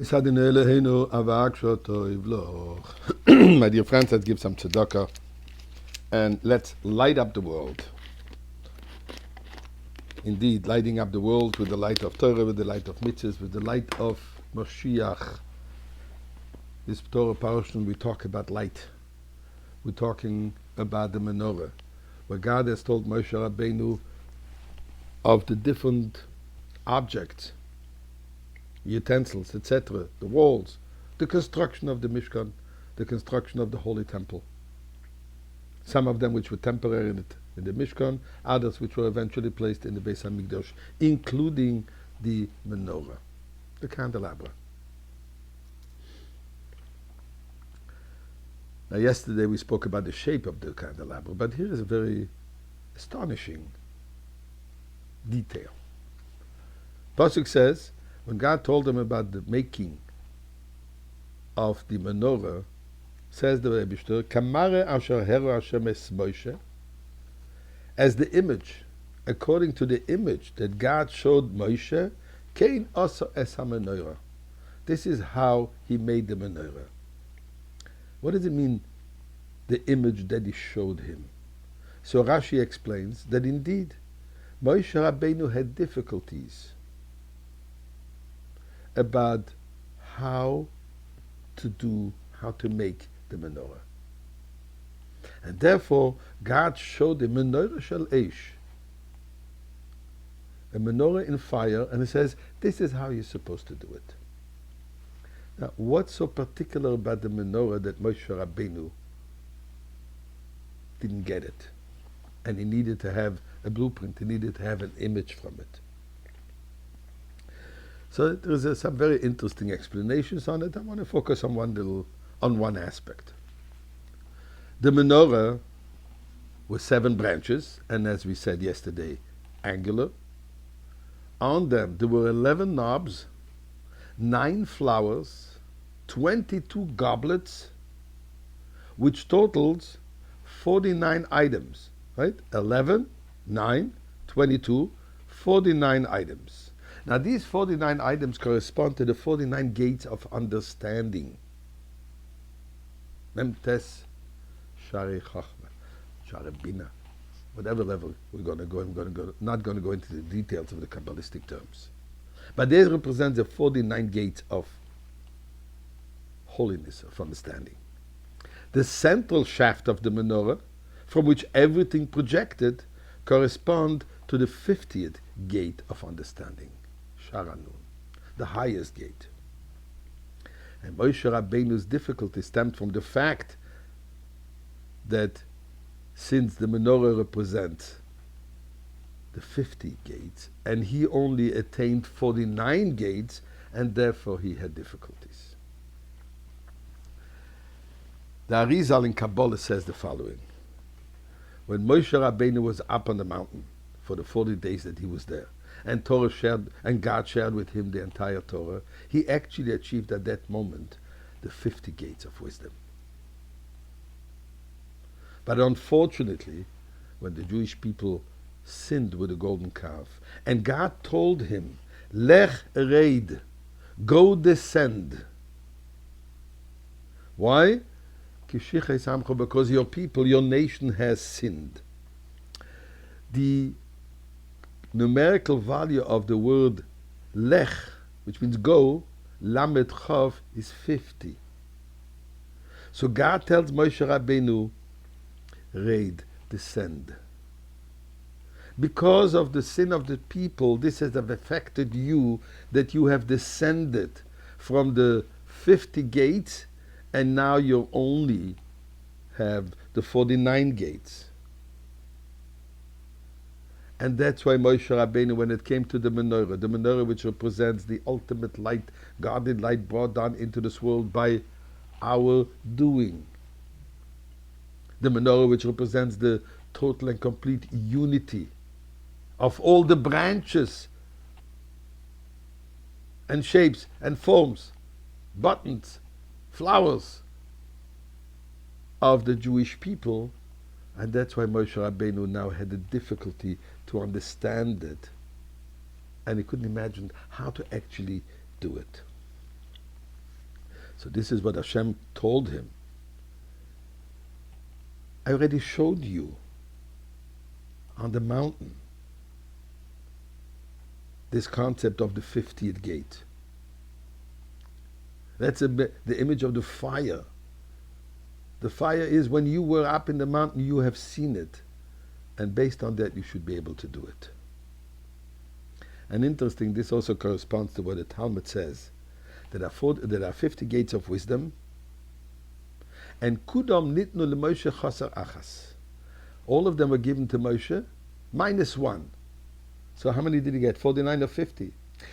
My dear friends, let's give some tzedakah and let's light up the world. Indeed, lighting up the world with the light of Torah, with the light of mitzvahs, with the light of Mashiach. This Torah portion, we talk about light. We're talking about the menorah, where God has told Moshe Rabbeinu of the different objects, utensils, etc., the walls, the construction of the Mishkan, the construction of the Holy Temple. Some of them which were temporary in the Mishkan, others which were eventually placed in the Beis HaMikdash, including the menorah, the candelabra. Now, yesterday we spoke about the shape of the candelabra, but here is a very astonishing detail. Pasuk says, when God told them about the making of the menorah, says the Rebbe Zushe, Kamare asher hero Hashem es Moshe, as the image, according to the image that God showed Moshe, Kein also es ha-menorah. This is how he made the menorah. What does it mean, the image that he showed him? So Rashi explains that indeed, Moshe Rabbeinu had difficulties about how to make the menorah. And therefore, God showed him menorah shel eish, a menorah in fire, and he says, this is how you're supposed to do it. Now, what's so particular about the menorah that Moshe Rabbeinu didn't get it? And he needed to have a blueprint, he needed to have an image from it. So there's some very interesting explanations on it. I want to focus on one aspect. The menorah was 7 branches, and as we said yesterday, angular. On them there were 11 knobs, 9 flowers, 22 goblets, which totals 49 items, right? 11, 9, 22, 49 items. Now these 49 items correspond to the 49 gates of understanding. Memtes, Shari Chachma, Shari Bina, whatever level we're going to go. Not going to go into the details of the Kabbalistic terms. But they represent the 49 gates of holiness, of understanding. The central shaft of the menorah, from which everything projected, correspond to the 50th gate of understanding, Sharanun, the highest gate. And Moshe Rabbeinu's difficulty stemmed from the fact that since the menorah represents the 50 gates, and he only attained 49 gates, and therefore he had difficulties. The Arizal in Kabbalah says the following. When Moshe Rabbeinu was up on the mountain for the 40 days that he was there, and God shared with him the entire Torah, he actually achieved at that moment the 50 gates of wisdom. But unfortunately, when the Jewish people sinned with the golden calf, and God told him, Lech reid, go descend. Why? Because your people, your nation has sinned. The numerical value of the word lech, which means go, lamed chav, is 50. So God tells Moshe Rabbeinu, reid, descend. Because of the sin of the people, this has affected you, that you have descended from the 50 gates, and now you only have the 49 gates. And that's why Moshe Rabbeinu, when it came to the menorah which represents the ultimate light, godly light brought down into this world by our doing. The menorah which represents the total and complete unity of all the branches and shapes and forms, buttons, flowers of the Jewish people. And that's why Moshe Rabbeinu now had a difficulty to understand it. And he couldn't imagine how to actually do it. So this is what Hashem told him. I already showed you on the mountain this concept of the 50th gate. That's the image of the fire. The fire is when you were up in the mountain, you have seen it. And based on that, you should be able to do it. And interesting, this also corresponds to what the Talmud says, that there are 50 gates of wisdom, and kudam nitnu leMoshe chasar achas. All of them were given to Moshe, minus one. So how many did he get? 49 or 50?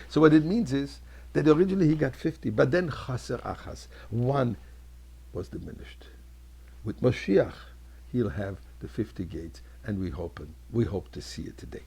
So what it means is that originally he got 50, but then chasar achas, one was diminished. With Mashiach, he'll have the 50 gates, and we hope to see it today.